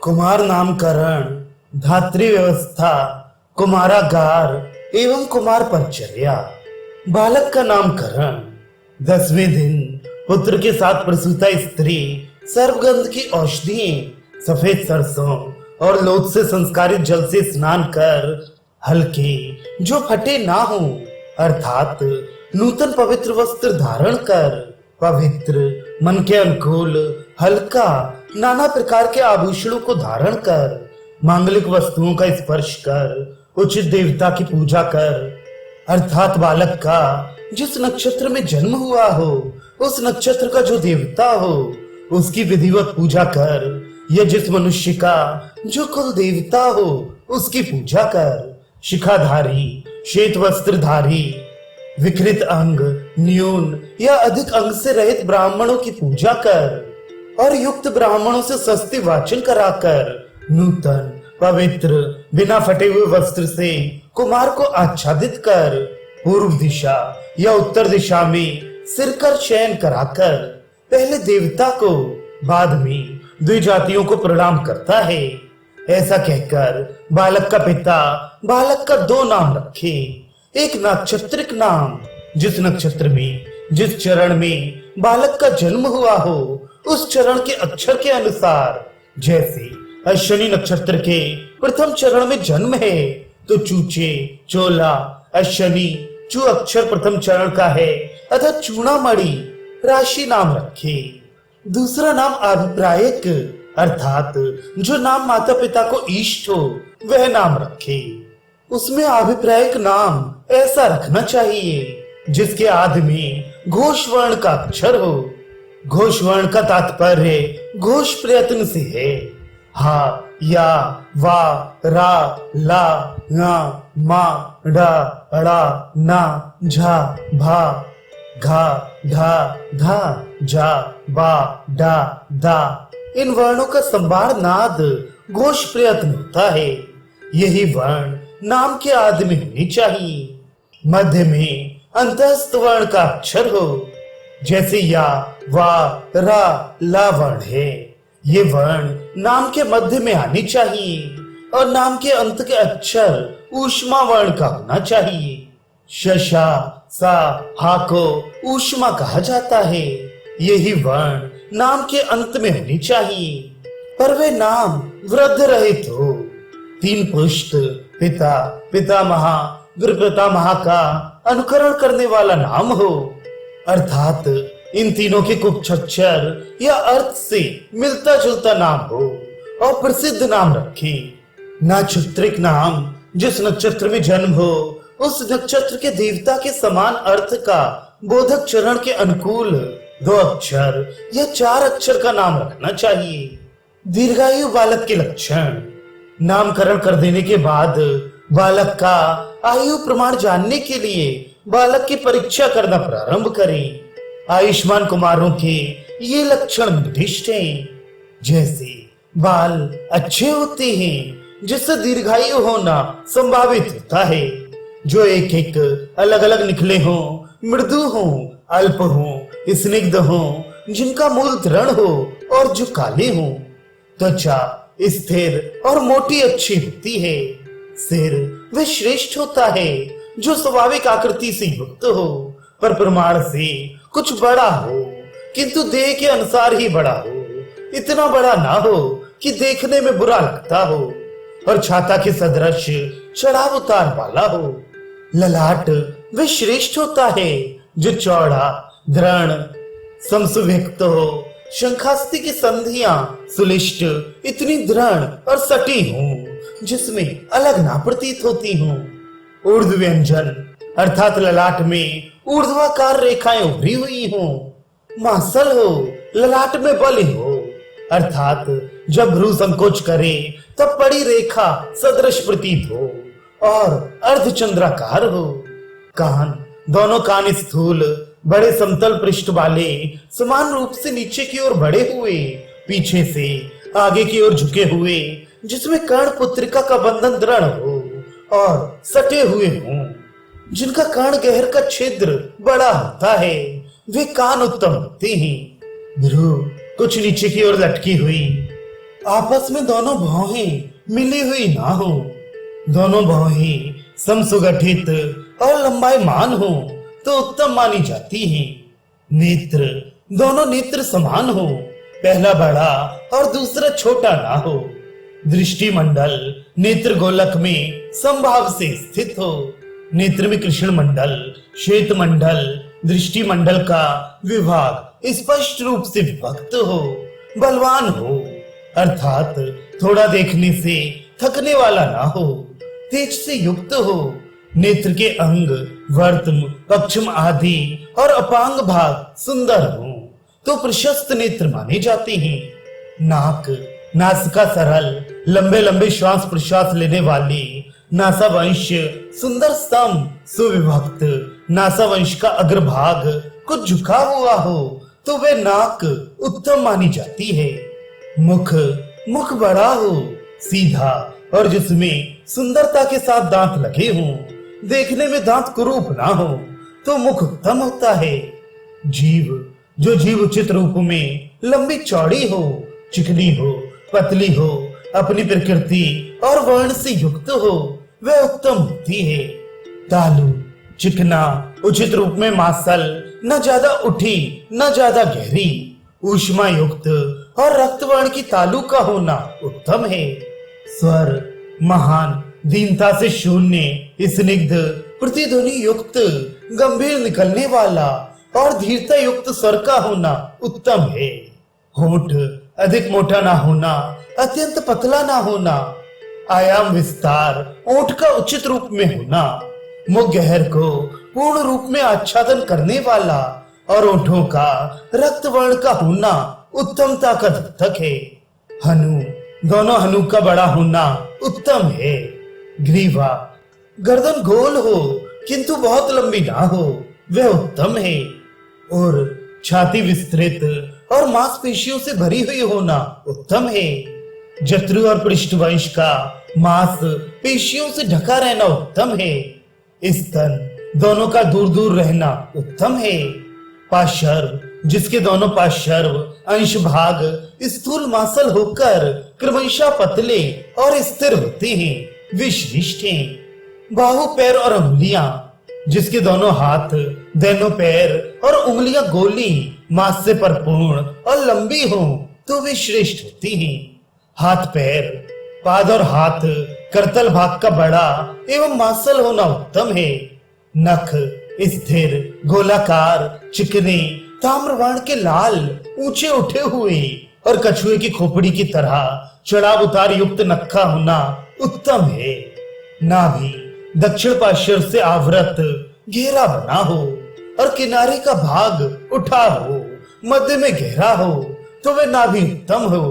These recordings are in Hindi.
कुमार नामकरण, धात्री व्यवस्था, कुमारागार एवं कुमार परिचर्या। बालक का नामकरण। 10वें दिन पुत्र के साथ प्रसूता स्त्री सर्वगंध की औषधियों, सफेद सरसों और लोथ से संस्कारित जल से स्नान कर हल्के जो फटे ना हो अर्थात नूतन पवित्र वस्त्र धारण कर पवित्र मन के अनुकूल हल्का नाना प्रकार के आभूषणों को धारण कर मांगलिक वस्तुओं का स्पर्श कर उचित देवता की पूजा कर अर्थात बालक का जिस नक्षत्र में जन्म हुआ हो उस नक्षत्र का जो देवता हो उसकी विधिवत पूजा कर, या जिस मनुष्य का जो कुल देवता हो उसकी पूजा कर। शिखाधारी, श्वेत वस्त्रधारी, विकृत अंग, न्यून या अधिक अंग से रहित ब्राह्मणों की पूजा कर और युक्त ब्राह्मणों से सस्ती वाचन कराकर नूतन पवित्र बिना फटे हुए वस्त्र से कुमार को आच्छादित कर पूर्व दिशा या उत्तर दिशा में सिर कर शयन कराकर पहले देवता को बाद में द्विजातियों को प्रणाम करता है। ऐसा कहकर बालक का पिता बालक का 2 नाम रखे। एक नक्षत्रिक नाम, जिस नक्षत्र में जिस चरण में बालक का जन्म हुआ हो उस चरण के अक्षर के अनुसार। जैसे अश्विनी नक्षत्र के प्रथम चरण में जन्म है तो चूचे, चोला, अश्विनी चू अक्षर प्रथम चरण का है अतः चूड़ामणि राशि नाम रखे। दूसरा नाम अभिप्रायक अर्थात जो नाम माता पिता को इष्ट हो वह नाम रखे। उसमें अभिप्रायक नाम ऐसा रखना चाहिए जिसके आदि में घोष वर्ण का अक्षर हो। घोष वर्ण का तात्पर्य घोष प्रयत्न से है। हा, या, वा, रा, ला, ङा, मा, डा, अड़ा, ना, झा, भा, घा, धा, धा, जा, बा, डा, दा। इन वर्णों का संभार नाद घोष प्रयत्न होता है। यही वर्ण नाम के आदि में होनी चाहिए। मध्य में अंतस्थ वर्ण का अक्षर हो। जैसे या, वा, रा, ला वर्ण है, ये वर्ण नाम के मध्य में आनी चाहिए और नाम के अंत के अक्षर ऊष्मा वर्ण का होना चाहिए। शशा, सा, हा को ऊष्मा कहा जाता है। यही वर्ण नाम के अंत में होनी चाहिए पर वे नाम वृद्ध रहित हो। 3 पुष्ट पिता, पितामहा, विप्रतामहा का अनुकरण करने वाला नाम हो अर्थात इन तीनों के कुक्षर या अर्थ से मिलता जुलता नाम हो और प्रसिद्ध नाम रखे। नक्षत्रिक नाम, जिस नक्षत्र में जन्म हो उस नक्षत्र के देवता के समान अर्थ का बोधक चरण के अनुकूल 2 अक्षर या 4 अक्षर का नाम रखना चाहिए। दीर्घायु बालक के लक्षण। नामकरण कर देने के बाद बालक का आयु प्रमाण जानने के लिए बालक की परीक्षा करना प्रारंभ करें। आयुष्मान कुमारों के ये लक्षण निर्दिष्ट हैं। जैसे बाल अच्छे होते हैं जिससे दीर्घायु होना संभावित होता है। जो एक एक अलग अलग निकले हों, मृदु हों, अल्प हों, स्निग्ध हों, जिनका मूल दृढ़ हो और जो काले हों। त्वचा स्थिर और मोटी अच्छी होती है। सिर वह श्रेष्ठ होता है जो स्वाभाविक आकृति से युक्त हो पर प्रमाण से कुछ बड़ा हो किंतु देह के अनुसार ही बड़ा हो। इतना बड़ा ना हो कि देखने में बुरा लगता हो और छाता के सदृश चढ़ाव उतार वाला हो। ललाट वह श्रेष्ठ होता है जो चौड़ा, दृढ़, समसुव्यक्त हो। शंखास्ति की संधियां सुलिष्ट, इतनी दृढ़ और सटी हों जिसमें अलग ना प्रतीत होती हों। ऊर्ध्व व्यंजन अर्थात ललाट में ऊर्ध्वाकार रेखाएं उभरी हुई हों। मांसल हो, ललाट में बल हो अर्थात जब भ्रू संकोच करे तब बड़ी रेखा सदृश प्रतीत हो और अर्धचंद्राकार हो। कान, दोनों कान स्थूल, बड़े समतल पृष्ठ वाले, समान रूप से नीचे की ओर बढ़े हुए, पीछे से आगे की ओर झुके हुए, जिसमें कर्ण पुत्रिका का बंधन दृढ़ हो और सटे हुए हों। जिनका कर्ण गहर का छिद्र बड़ा होता है वे कान उत्तम होते हैं। भ्रू कुछ नीचे की ओर लटकी हुई, आपस में दोनों भौहें मिली हुई ना हो, दोनों भौहें समसुगठित और लंबाईमान हो तो उत्तम मानी जाती हैं। नेत्र, दोनों नेत्र समान हो, पहला बड़ा और दूसरा छोटा ना हो। दृष्टि मंडल नेत्र गोलक में समभाव से स्थित हो। नेत्र में कृष्ण मंडल, श्वेत मंडल, दृष्टि मंडल का विभाग स्पष्ट रूप से विभक्त हो, बलवान हो, अर्थात थोड़ा देखने से थकने वाला ना हो, तेज से युक्त हो। नेत्र के अंग वर्तम, पक्षम आदि और अपांग भाग सुंदर हो तो प्रशस्त नेत्र माने जाते हैं। नाक, नासिका सरल, लंबे लंबे श्वास प्रश्वास लेने वाली, नासावंश सुंदर स्तंभ सुविभक्त, नासावंश का अग्रभाग कुछ झुका हुआ हो तो वे नाक उत्तम मानी जाती है। मुख, मुख बड़ा हो, सीधा और जिसमें सुंदरता के साथ दांत लगे हों, देखने में दांत कुरूप ना हो तो मुख उत्तम होता है। जीभ, जो जीभ उचित रूप में लंबी चौड़ी हो, चिकनी हो, पतली हो, अपनी प्रकृति और वर्ण से युक्त हो, वह उत्तम होती है। तालु, चिकना, उचित रूप में मांसल, न ज्यादा उठी न ज्यादा गहरी, ऊष्मा युक्त और रक्तवर्ण की तालु का होना उत्तम है। स्वर, महान, दीनता से शून्य, स्निग्ध, प्रतिध्वनि युक्त, गंभीर निकलने वाला और धीरता युक्त स्वर का होना उत्तम है। होठ, अधिक मोटा ना होना, अत्यंत पतला ना होना, आयाम विस्तार, ओठ का उचित रूप में होना, मुख गहर को पूर्ण रूप में आच्छादन करने वाला और ओठों का रक्त वर्ण का होना उत्तमता का द्योतक है। हनु, दोनों हनु का बड़ा होना उत्तम है। ग्रीवा, गर्दन गोल हो किंतु बहुत लंबी ना हो, वह उत्तम है। और छाती विस्तृत और मांसपेशियों से भरी हुई होना उत्तम है। जत्रु और पृष्ठवंश का मांस पेशियों से ढका रहना उत्तम है। स्तन, दोनों का दूर दूर रहना उत्तम है। पार्श्व, जिसके दोनों पार्श्व अंश भाग स्थूल मांसल होकर क्रमशः पतले और स्थिर होते हैं, वे श्रेष्ठ हैं। बाहु, पैर और अंगुलियां, जिसके दोनों हाथ, दोनों पैर और उंगलियां गोली, मांस से परिपूर्ण और लंबी हो तो वे श्रेष्ठ होती हैं। हाथ पैर, पाद और हाथ करतल भाग का बड़ा एवं मांसल होना उत्तम है। नख, स्थिर, गोलाकार, चिकने, ताम्रवर्ण के लाल, ऊंचे उठे हुए और कछुए की खोपड़ी की तरह चढ़ाव उतार युक्त नखा होना उत्तम है। नाभि, दक्षिण पार्श्व से आवृत घेरा बना हो और किनारे का भाग उठा हो, मध्य में गहरा हो तो वह नाभि उत्तम हो।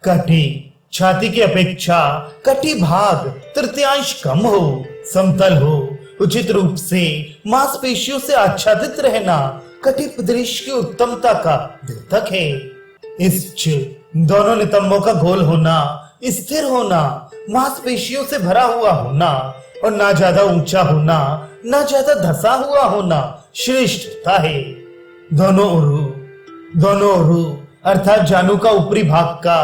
कटी, छाती की अपेक्षा कटी भाग तृतीयांश कम हो, समतल हो, उचित रूप से मांसपेशियों से आच्छादित रहना कटी प्रदेश की उत्तमता का द्योतक है। इश्च, दोनों नितंबों का गोल होना, स्थिर होना, मांसपेशियों से भरा हुआ होना और ना ज्यादा ऊंचा होना ना ज्यादा धसा हुआ होना श्रेष्ठ होता है। दोनों उरु अर्थात जानू का ऊपरी भाग का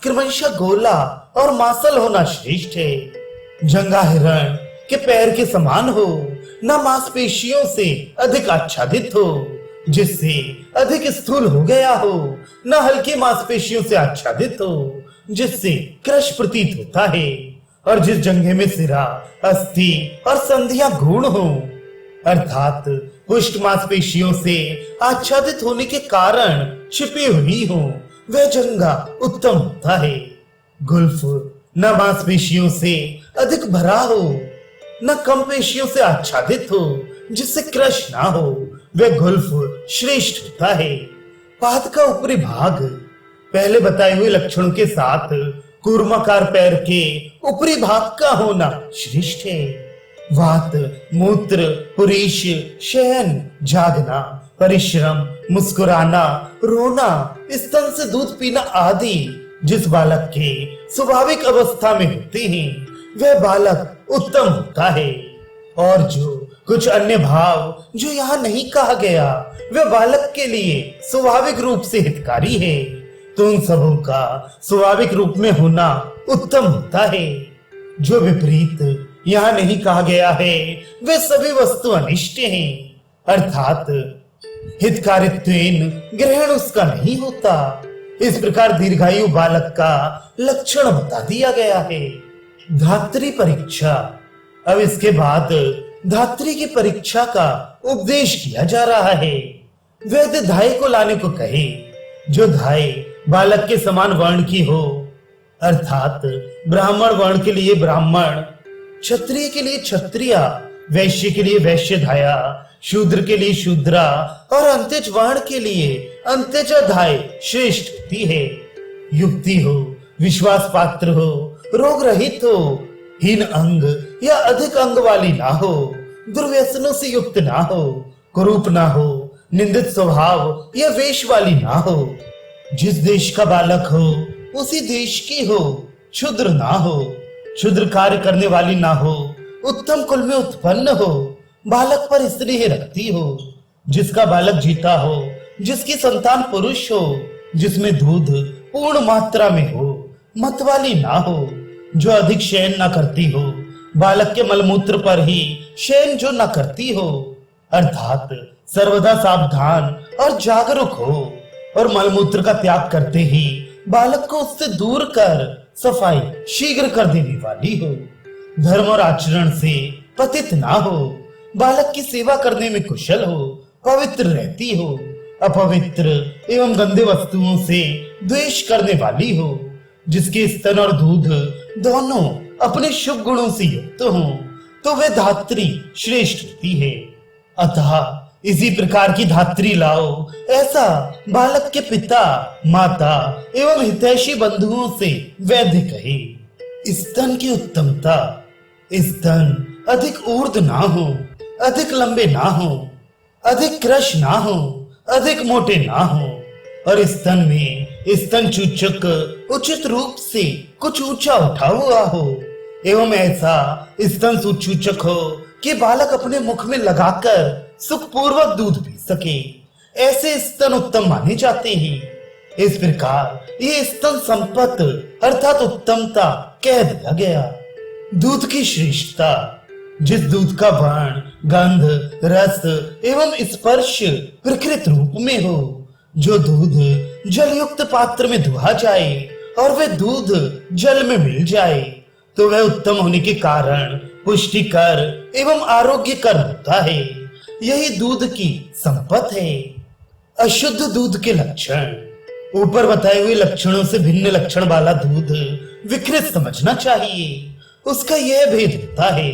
क्रमशः गोला और मांसल होना श्रेष्ठ है। जंगा हिरण के पैर के समान हो, न मांसपेशियों से अधिक आच्छादित हो, जिससे अधिक स्थूल हो गया हो, न हल्की मांसपेशियों से आच्छादित हो, जिससे क्रश प्रतीत होता है, और जिस जंघे में सिरा, अस्थि और संधियां गूढ़ हो, अर्थात पुष्ट मांसपेशियों से आच्छादित होने के कारण छिपी हुई हो, वह जंघा उत्तम होता है। गुल्फ न मांसपेशियों से अधिक भरा हो, न कम पेशियों से आच्छादित हो, जिससे क्रश ना हो, वह गुल्फ श्रेष्ठ होता है। पाद का ऊपरी भाग पहले बताए हुए लक्षणों के साथ कूर्माकार पैर के ऊपरी भाग का होना श्रेष्ठ है। वात, मूत्र, पुरीश, शयन, जागना, परिश्रम, मुस्कुराना, रोना, स्तन से दूध पीना आदि जिस बालक के स्वाभाविक अवस्था में होते हैं, वह बालक उत्तम होता है। और जो कुछ अन्य भाव जो यहाँ नहीं कहा गया, वह बालक के लिए स्वाभाविक रूप से हितकारी है, तो उन सबों का स्वाभाविक रूप में होना उत्तम होता है। जो विपरीत यहाँ नहीं कहा गया है वे सभी वस्तु अनिष्ट हैं, अर्थात हितकारित्वेन ग्रहण उसका नहीं होता। इस प्रकार दीर्घायु बालक का लक्षण बता दिया गया है। धात्री परीक्षा। अब इसके बाद धात्री की परीक्षा का उपदेश किया जा रहा है। वैद्य धाय को लाने को कहे, जो धाय बालक के समान वर्ण की हो, अर्थात ब्राह्मण वर्ण के लिए ब्राह्मण, क्षत्रिय के लिए क्षत्रिय, वैश्य के लिए वैश्य धाया, शूद्र के लिए शूद्रा और अंत्यज वर्ण के लिए अंत्यज धाय श्रेष्ठ होती है। युक्ति हो, विश्वास पात्र हो, रोग रहित हो, हीन अंग या अधिक अंग वाली ना हो, दुर्व्यसनों से युक्त ना हो, कुरूप ना हो, निंदित स्वभाव या वेश वाली ना हो, जिस देश का बालक हो उसी देश की हो, क्षुद्र ना हो, क्षुद्र कार्य करने वाली ना हो, उत्तम कुल में उत्पन्न हो, बालक पर स्नेह रखती हो, जिसका बालक जीता हो, जिसकी संतान पुरुष हो, जिसमें दूध पूर्ण मात्रा में हो, मत वाली ना हो, जो अधिक शयन ना करती हो, बालक के मलमूत्र पर ही शयन जो न करती हो, अर्थात सर्वदा सावधान और जागरूक हो और मलमूत्र का त्याग करते ही बालक को उससे दूर कर सफाई शीघ्र कर देने वाली हो, धर्म और आचरण से पतित ना हो, बालक की सेवा करने में कुशल हो, पवित्र रहती हो, अपवित्र एवं गंदे वस्तुओं से द्वेष करने वाली हो, जिसके स्तन और दूध दोनों अपने शुभ गुणों से युक्त हो, तो वह धात्री श्रेष्ठ होती है। अतः इसी प्रकार की धात्री लाओ, ऐसा बालक के पिता, माता एवं हितैषी बंधुओं से वैद्य कहे। स्तन की उत्तमता। स्तन अधिक ऊर्ध ना हो, अधिक लंबे ना हो, अधिक कृश ना हो, अधिक मोटे ना हो, और स्तन में स्तन चूचक उचित रूप से कुछ ऊंचा उठा हुआ हो, एवं ऐसा स्तन सुचूचक हो कि बालक अपने मुख में लगाकर सुखपूर्वक दूध पी सके। ऐसे स्तन उत्तम माने जाते हैं। इस प्रकार ये स्तन संपत्ति अर्थात उत्तमता कह दिया गया। दूध की श्रेष्ठता। जिस दूध का वर्ण, गंध, रस एवं स्पर्श प्रकृत रूप में हो, जो दूध जलयुक्त पात्र में दुहा जाए और वह दूध जल में मिल जाए, तो वह उत्तम होने के कारण पुष्टिकर एवं आरोग्यकर होता है। यही दूध की संपत्ति है। अशुद्ध दूध के लक्षण। ऊपर बताए हुए लक्षणों से भिन्न लक्षण वाला दूध विकृत समझना चाहिए। उसका यह भेद होता है।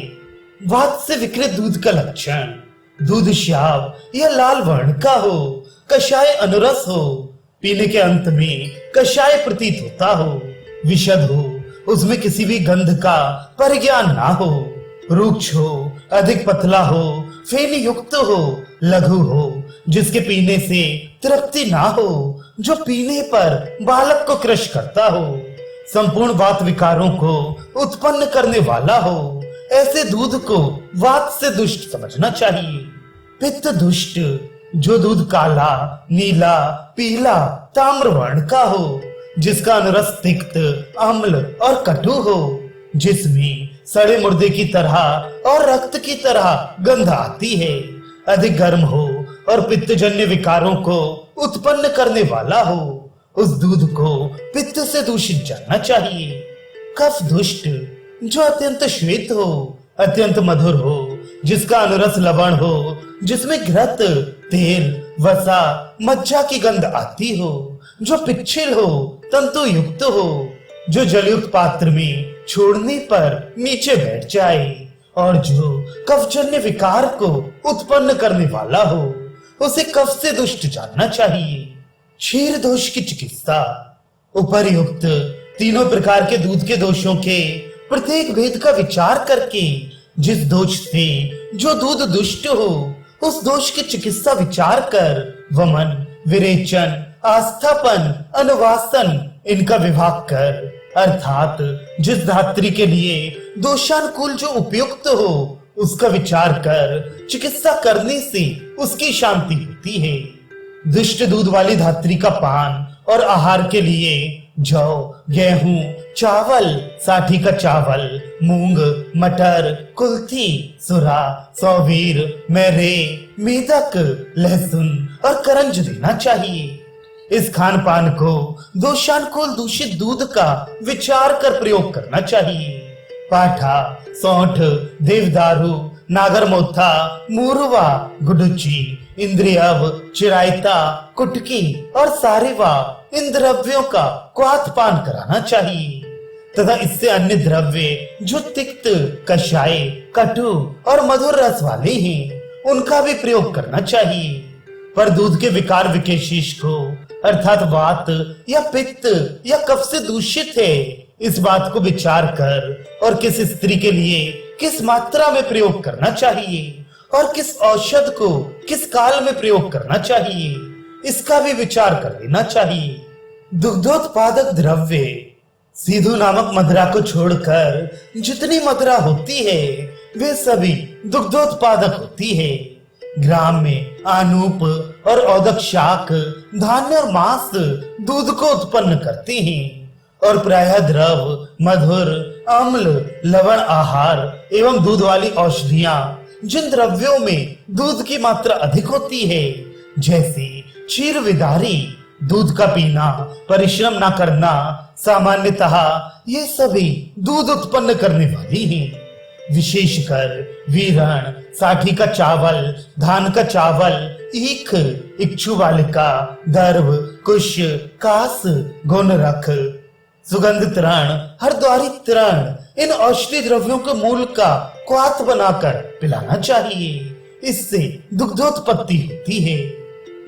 वात से विकृत दूध का लक्षण। दूध श्याव या लाल वर्ण का हो, कषाय अनुरस हो, पीने के अंत में कषाय प्रतीत होता हो, विशद हो, उसमें किसी भी गंध का परिज्ञान ना हो, रुक्ष हो, अधिक पतला हो, फेनी युक्त हो, लघु हो, जिसके पीने से तृप्ति ना हो, जो पीने पर बालक को क्रश करता हो, संपूर्ण वात विकारों को उत्पन्न करने वाला हो। ऐसे दूध को वात से दुष्ट समझना चाहिए। पित्त दुष्ट। जो दूध काला, नीला, पीला, ताम्र वर्ण का हो, जिसका अनुरस तिक्त, अम्ल और कटु हो, जिसमें सड़े मुर्दे की तरह और रक्त की तरह गंध आती है, अधिक गर्म हो और पित्तजन्य विकारों को उत्पन्न करने वाला हो, उस दूध को पित्त से दूषित जानना चाहिए। कफ दुष्ट। जो अत्यंत श्वेत हो, अत्यंत मधुर हो, जिसका अनुरस लवण हो, जिसमें घृत, तेल, वसा, मज्जा की गंध आती हो, जो पिच्छिल हो, तंतु युक्त हो, जो जलयुक्त पात्र में छोड़ने पर नीचे बैठ जाए, और जो कफजन्य विकार को उत्पन्न करने वाला हो, उसे कफ से दुष्ट जानना चाहिए। क्षीर दोष की चिकित्सा। उपर्युक्त तीनों प्रकार के दूध के दोषों के प्रत्येक भेद का विचार करके जिस दोष से जो दूध दुष्ट हो, उस दोष की चिकित्सा विचार कर वमन, विरेचन, आस्थापन, अनुवासन इनका विभाग कर, अर्थात जिस धात्री के लिए दोषानुकूल जो उपयुक्त हो उसका विचार कर चिकित्सा करने से उसकी शांति होती है। दुष्ट दूध वाली धात्री का पान और आहार के लिए जौ, गेहूं, चावल, साठी का चावल, मूंग, मटर, कुल्थी, सुरा, सौवीर, मेरे, मेदक, लहसुन और करंज देना चाहिए। इस खान पान को दोषानुकूल दूषित दूध का विचार कर प्रयोग करना चाहिए। पाठा, सौंठ, देवदारू, नागरमोथा, मूरवा, गुडुची, इंद्रियव, चिरायता, कुटकी और सारिवा इन द्रव्यों का क्वाथ पान कराना चाहिए तथा इससे अन्य द्रव्य जो तिक्त, कषाय, कटु और मधुर रस वाले हैं उनका भी प्रयोग करना चाहिए। पर दूध के विकार विशेष को अर्थात वात या पित्त या कफ से दूषित है इस बात को विचार कर और किस स्त्री के लिए किस मात्रा में प्रयोग करना चाहिए और किस औषध को किस काल में प्रयोग करना चाहिए इसका भी विचार कर लेना चाहिए। दुग्धोत्पादक द्रव्य सीधु नामक मदिरा को छोड़कर जितनी मदिरा होती है वे सभी दुग्धोत्पादक होती है। ग्राम में आनूप और औदक शाक, धान्य और मांस दूध को उत्पन्न करते हैं और प्रायः द्रव, मधुर, अम्ल, लवण आहार एवं दूध वाली औषधियां जिन द्रव्यों में दूध की मात्रा अधिक होती है जैसे क्षीर विदारी, दूध का पीना, परिश्रम न करना, सामान्यतः ये सभी दूध उत्पन्न करने वाली हैं। विशेषकर वीरण, साठी का चावल, धान का चावल, ईख, इक्षु बालिका, दर्भ, कुश, कास, गोनरख, सुगंध तृण, हरद्वारी तृण इन औषधि द्रव्यों के मूल का क्वाथ बनाकर पिलाना चाहिए। इससे दुग्धोत्पत्ति होती है।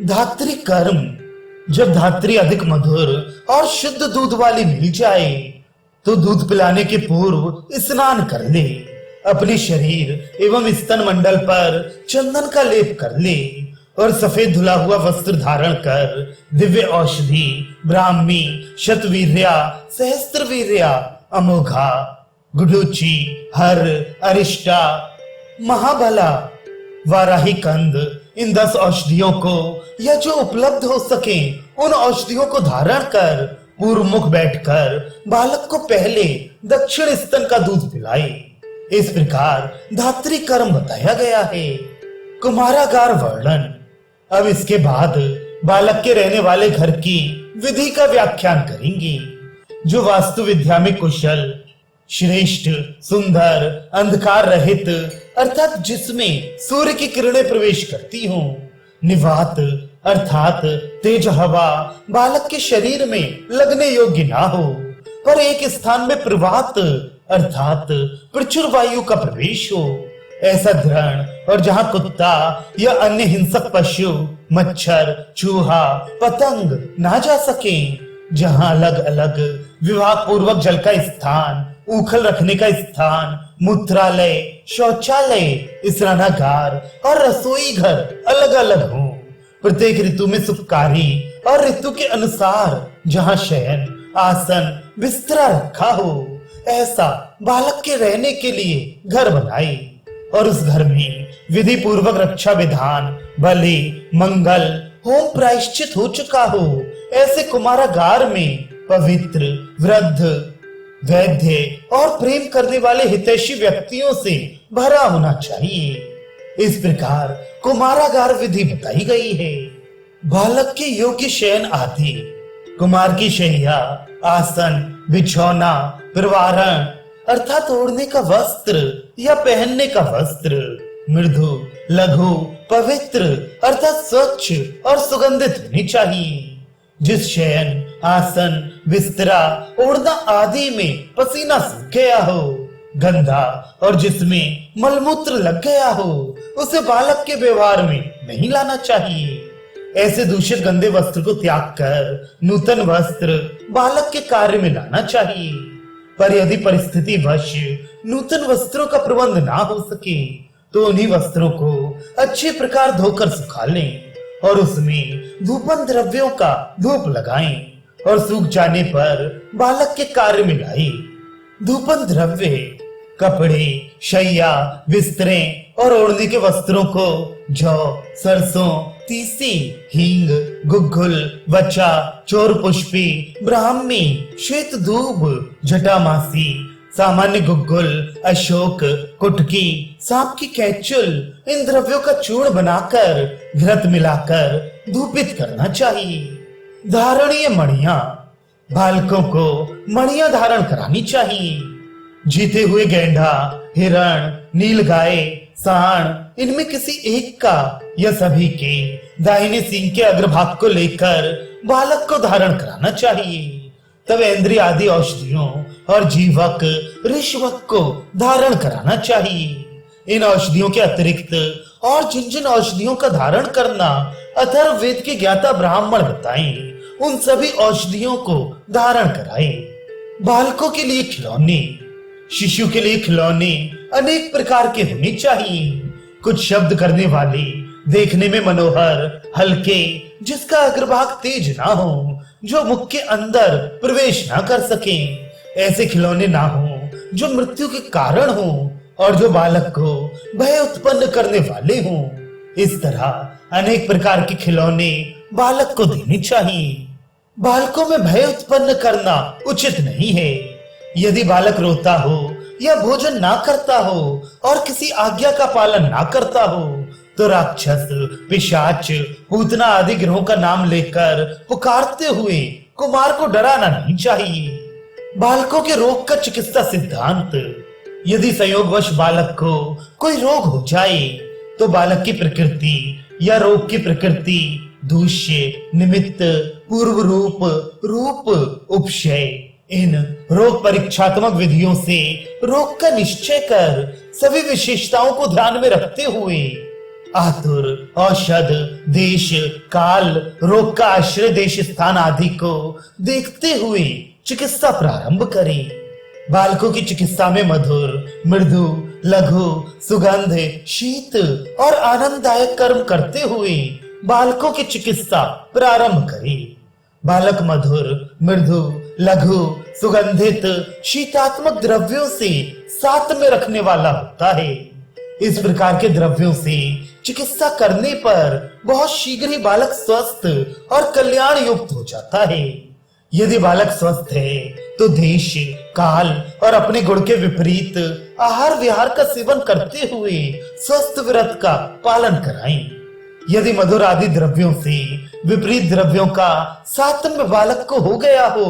धात्री कर्म, जब धात्री अधिक मधुर और शुद्ध दूध वाली मिल जाए तो दूध पिलाने के पूर्व स्नान कर ले, अपने शरीर एवं स्तन मंडल पर चंदन का लेप कर ले और सफेद धुला हुआ वस्त्र धारण कर दिव्य औषधि ब्राह्मी, शतवीर्या, सहस्त्रवीर्या, अमोघा, गुडुची, हर, अरिष्टा, महाबला, वाराही कंद इन 10 औषधियों को या जो उपलब्ध हो सके उन औषधियों को धारण कर पूर्व मुख बैठकर बालक को पहले दक्षिण स्तन का दूध पिलाए। इस प्रकार धात्री कर्म बताया गया है। कुमारागार वर्णन। अब इसके बाद बालक के रहने वाले घर की विधि का व्याख्यान करेंगे। जो वास्तु विद्या में कुशल, श्रेष्ठ, सुंदर, अंधकार रहित अर्थात जिसमें सूर्य की किरणें प्रवेश करती हों, निवात अर्थात तेज हवा बालक के शरीर में लगने योग्य ना हो पर एक स्थान में प्रवात अर्थात प्रचुर वायु का प्रवेश हो, ऐसा धरण और जहां कुत्ता या अन्य हिंसक पशु, मच्छर, चूहा, पतंग ना जा सके, जहां अलग अलग विभाग पूर्वक जल का स्थान, उखल रखने का स्थान, मूत्रालय, शौचालय, स्नानागार और रसोई घर अलग अलग हों, प्रत्येक ऋतु में सुखकारी और ऋतु के अनुसार जहां शयन, आसन, बिस्तरा रखा हो, ऐसा बालक के रहने के लिए घर बनाए और उस घर में विधि पूर्वक रक्षा विधान, बलि, मंगल, होम प्रायश्चित हो चुका हो, ऐसे कुमारागार में पवित्र, वृद्ध, वैद्य और प्रेम करने वाले हितैषी व्यक्तियों से भरा होना चाहिए। इस प्रकार कुमारागार विधि बताई गई है। बालक के योग्य शयन आदि, कुमार की शैया, आसन, बिछौना, प्रवारण अर्थात ओढ़ने का वस्त्र या पहनने का वस्त्र मृदु, लघु, पवित्र अर्थात स्वच्छ और सुगंधित होनी चाहिए। जिस शयन, आसन, बिस्तरा, ओढ़ना आदि में पसीना सूख गया हो, गंदा और जिसमें मलमूत्र लग गया हो, उसे बालक के व्यवहार में नहीं लाना चाहिए। ऐसे दूषित गंदे वस्त्र को त्याग कर नूतन वस्त्र बालक के कार्य में लाना चाहिए। पर यदि परिस्थिति वश नूतन वस्त्रों का प्रबंध ना हो सके तो उन्हीं वस्त्रों को अच्छे प्रकार धोकर सुखा लें और उसमें धूपन द्रव्यों का धूप लगाएं और सूख जाने पर बालक के कार्य में लाएं। धूपन द्रव्य कपड़े, शैया, बिस्तरे और ओढ़ने के वस्त्रों को जौ, सरसों, तीसी, हींग, गुग्गुल, वचा, चोर पुष्पी, ब्राह्मी, श्वेत दूब, जटामासी, सामान्य गुग्गुल, अशोक, कुटकी, सांप की कैचुल, इन द्रव्यों का चूर्ण बनाकर घृत मिलाकर धूपित करना चाहिए। धारणीय मणियां, बालकों को मणियां धारण करानी चाहिए। जीते हुए गैंडा, हिरण, नीलगाय, सांड, इनमें किसी एक का या सभी के दाहिने सींग के अग्रभाग को लेकर बालक को धारण कराना चाहिए। तब इंद्रिय आदि औषधियों और जीवक ऋषवक को धारण कराना चाहिए। इन औषधियों के अतिरिक्त और जिन जिन औषधियों का धारण करना अथर्ववेद के ज्ञाता ब्राह्मण बताएं, उन सभी औषधियों को धारण कराएं। बालकों के लिए खिलौने, शिशु के लिए खिलौने अनेक प्रकार के होने चाहिए। कुछ शब्द करने वाले, देखने में मनोहर, हल्के, जिसका अग्रभाग तेज ना हो, जो मुख के अंदर प्रवेश ना कर सके। ऐसे खिलौने ना हो जो मृत्यु के कारण हो और जो बालक को भय उत्पन्न करने वाले हों। इस तरह अनेक प्रकार के खिलौने बालक को देने चाहिए। बालकों में भय उत्पन्न करना उचित नहीं है। यदि बालक रोता हो या भोजन ना करता हो और किसी आज्ञा का पालन ना करता हो तो राक्षस, पिशाच, पूतना आदि ग्रहों का नाम लेकर पुकारते हुए कुमार को डराना नहीं चाहिए। बालकों के रोग का चिकित्सा सिद्धांत, यदि संयोगवश बालक को कोई रोग हो जाए तो बालक की प्रकृति या रोग की प्रकृति, दूष्य, निमित्त, पूर्व रूप, रूप, उपशय, इन रोग परीक्षात्मक विधियों से रोग का निश्चय कर सभी विशेषताओं को ध्यान में रखते हुए आतुर, औषध, देश, काल, रोग का आश्रय देश स्थान आदि को देखते हुए चिकित्सा प्रारंभ करें। बालकों की चिकित्सा में मधुर, मृदु, लघु, सुगंध, शीत और आनंददायक कर्म करते हुए बालकों की चिकित्सा प्रारंभ करें। बालक मधुर, मृदु, लघु, सुगंधित, शीतात्मक द्रव्यों से साथ में रखने वाला होता है। इस प्रकार के द्रव्यों से चिकित्सा करने पर बहुत शीघ्र ही बालक स्वस्थ और कल्याण युक्त हो जाता है। यदि बालक स्वस्थ है तो देश, काल और अपने गुण के विपरीत आहार विहार का सेवन करते हुए स्वस्थ व्रत का पालन कराएं। यदि मधुर आदि द्रव्यों से विपरीत द्रव्यों का सातम्य बालक को हो गया हो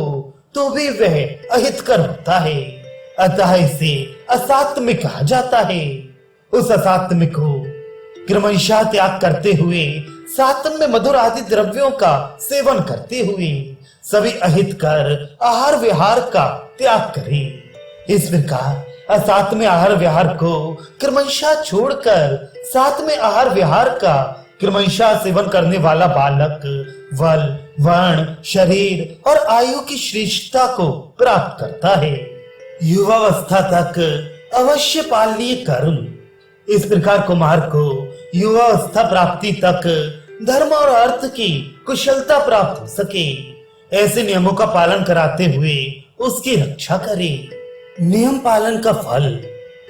तो भी वह अहितकर होता है, अतः इसे असात्म्य कहा जाता है। उस असात्म्य को क्रमशः त्याग करते हुए सातम्य मधुर आदि द्रव्यों का सेवन करते हुए सभी अहितकर आहार विहार का त्याग करें। इस प्रकार असात्म्य आहार विहार को क्रमशः छोड़कर सातम्य आहार विहार का क्रमशः सेवन करने वाला बालक बल, वर्ण, शरीर और आयु की श्रेष्ठता को प्राप्त करता है। युवावस्था तक अवश्य पालनीय कर्म, इस प्रकार कुमार को युवावस्था प्राप्ति तक धर्म और अर्थ की कुशलता प्राप्त हो सके, ऐसे नियमों का पालन कराते हुए उसकी रक्षा करे। नियम पालन का फल,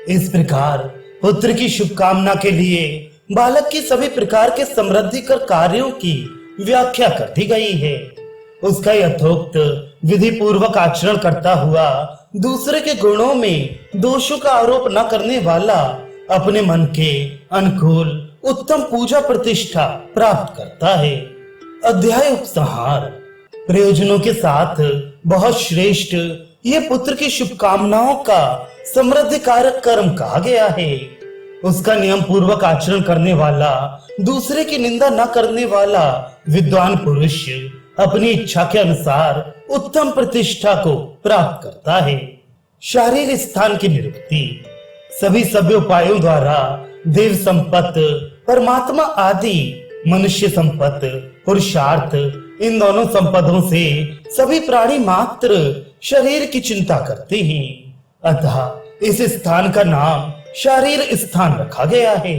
इस प्रकार पुत्र की शुभकामना के लिए बालक की सभी प्रकार के समृद्धिकर कार्यों की व्याख्या कर दी गई है। उसका यथोक्त विधि पूर्वक आचरण करता हुआ दूसरे के गुणों में दोषों का आरोप न करने वाला अपने मन के अनुकूल उत्तम पूजा प्रतिष्ठा प्राप्त करता है। अध्याय उपसंहार, प्रयोजनों के साथ बहुत श्रेष्ठ ये पुत्र की शुभकामनाओं का समृद्धि कारक कर्म कहा गया है। उसका नियम पूर्वक आचरण करने वाला, दूसरे की निंदा न करने वाला विद्वान पुरुष अपनी इच्छा के अनुसार उत्तम प्रतिष्ठा को प्राप्त करता है। शारीर स्थान की निरुक्ति, सभी सभ्य उपायों द्वारा देव संपत्त, परमात्मा आदि मनुष्य संपत्त, पुरुषार्थ, इन दोनों संपदों से सभी प्राणी मात्र शरीर की चिंता करते हैं। अतः इस स्थान का नाम शारीर स्थान रखा गया है।